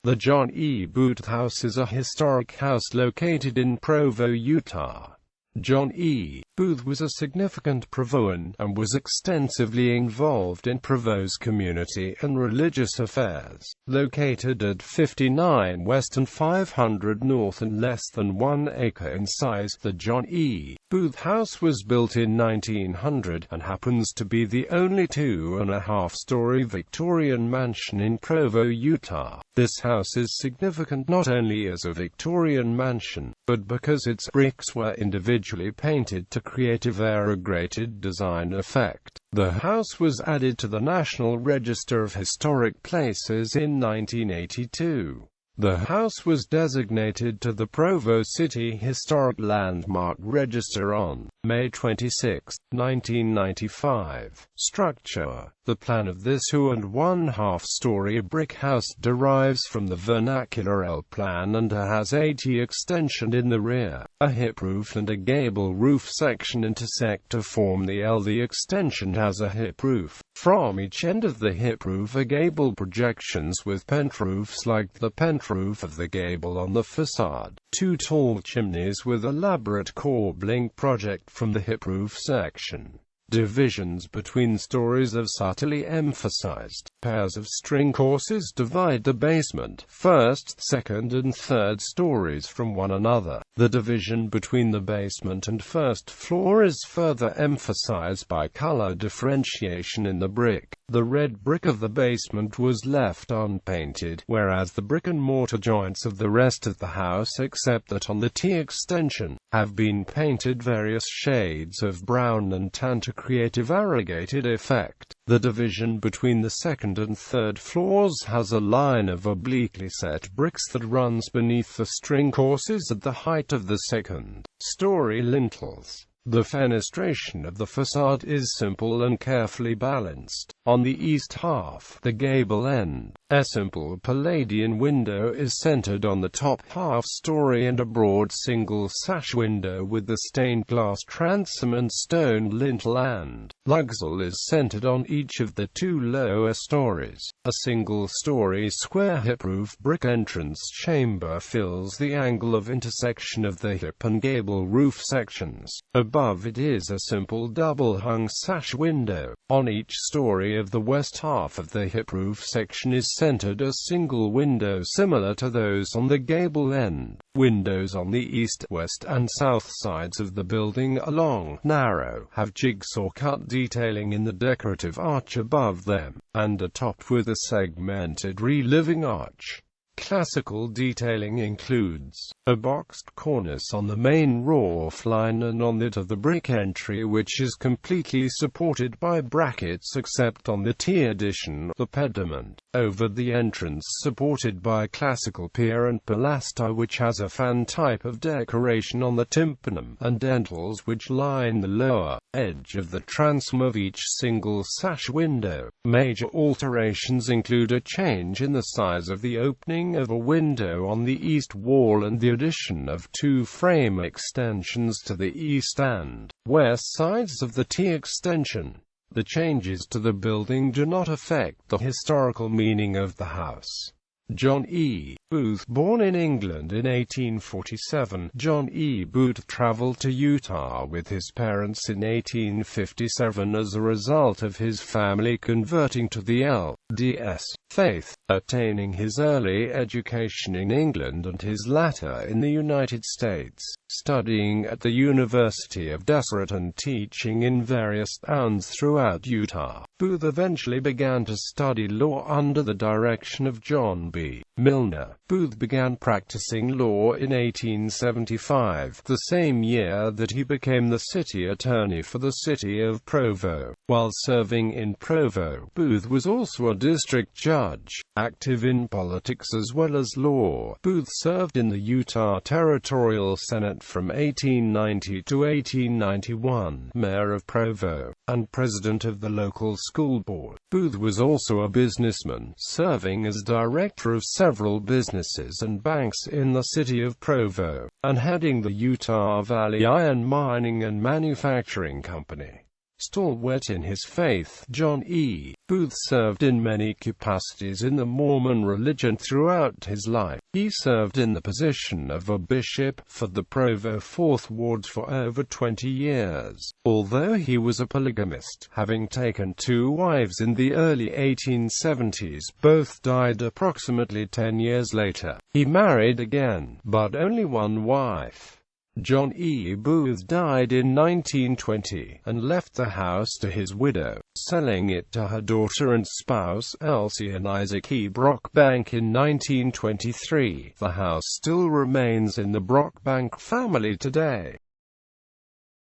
The John E. Booth House is a historic house located in Provo, Utah. John E. Booth was a significant Provoan, and was extensively involved in Provo's community and religious affairs. Located at 59 West and 500 North and less than 1 acre in size, the John E. Booth House was built in 1900, and happens to be the only 2.5-story Victorian mansion in Provo, Utah. This house is significant not only as a Victorian mansion, but because its bricks were individually painted to create a variegated design effect. The house was added to the National Register of Historic Places in 1982. The house was designated to the Provo City Historic Landmark Register on May 26, 1995. Structure. The plan of this 2.5-story brick house derives from the vernacular L plan and has a T extension in the rear. A hip roof and a gable roof section intersect to form the L. The extension has a hip roof. From each end of the hip roof are gable projections with pent roofs like the pent roof of the gable on the facade. Two tall chimneys with elaborate corbelling project from the hip roof section. Divisions between stories of subtly emphasized. Pairs of string courses divide the basement, first, second and third stories from one another. The division between the basement and first floor is further emphasized by color differentiation in the brick. The red brick of the basement was left unpainted, whereas the brick and mortar joints of the rest of the house, except that on the T extension, have been painted various shades of brown and tan to create a variegated effect. The division between the second and third floors has a line of obliquely set bricks that runs beneath the string courses at the height of the second-story lintels. The fenestration of the facade is simple and carefully balanced. On the east half, the gable end, a simple Palladian window is centered on the top half-story, and a broad single-sash window with the stained glass transom and stone lintel and luxle is centered on each of the two lower stories. A single-story square hip roof brick entrance chamber fills the angle of intersection of the hip and gable roof sections. Above it is a simple double-hung sash window. On each story of the west half of the hip roof section is centered a single window similar to those on the gable end. Windows on the east, west and south sides of the building are long, narrow, have jigsaw-cut detailing in the decorative arch above them, and are topped with a segmented relieving arch. Classical detailing includes a boxed cornice on the main roof line and on that of the brick entry, which is completely supported by brackets except on the T addition, the pediment, over the entrance, supported by classical pier and pilaster, which has a fan type of decoration on the tympanum, and dentils which line the lower edge of the transom of each single sash window. Major alterations include a change in the size of the opening of a window on the east wall and the addition of two frame extensions to the east and west sides of the T extension. The changes to the building do not affect the historical meaning of the house. John E. Booth. Born in England in 1847, John E. Booth traveled to Utah with his parents in 1857 as a result of his family converting to the LDS faith, attaining his early education in England and his latter in the United States, studying at the University of Deseret and teaching in various towns throughout Utah. Booth eventually began to study law under the direction of John B. Milner. Booth began practicing law in 1875, the same year that he became the city attorney for the city of Provo. While serving in Provo, Booth was also a district judge, active in politics as well as law. Booth served in the Utah Territorial Senate from 1890 to 1891, mayor of Provo, and president of the local school board. Booth was also a businessman, serving as director of several businesses and banks in the city of Provo, and heading the Utah Valley Iron Mining and Manufacturing Company. Stalwart in his faith, John E. Booth served in many capacities in the Mormon religion throughout his life. He served in the position of a bishop for the Provo 4th Ward for over 20 years. Although he was a polygamist, having taken 2 wives in the early 1870s, both died approximately 10 years later. He married again, but only 1 wife. John E. Booth died in 1920, and left the house to his widow, selling it to her daughter and spouse, Elsie and Isaac E. Brockbank in 1923. The house still remains in the Brockbank family today.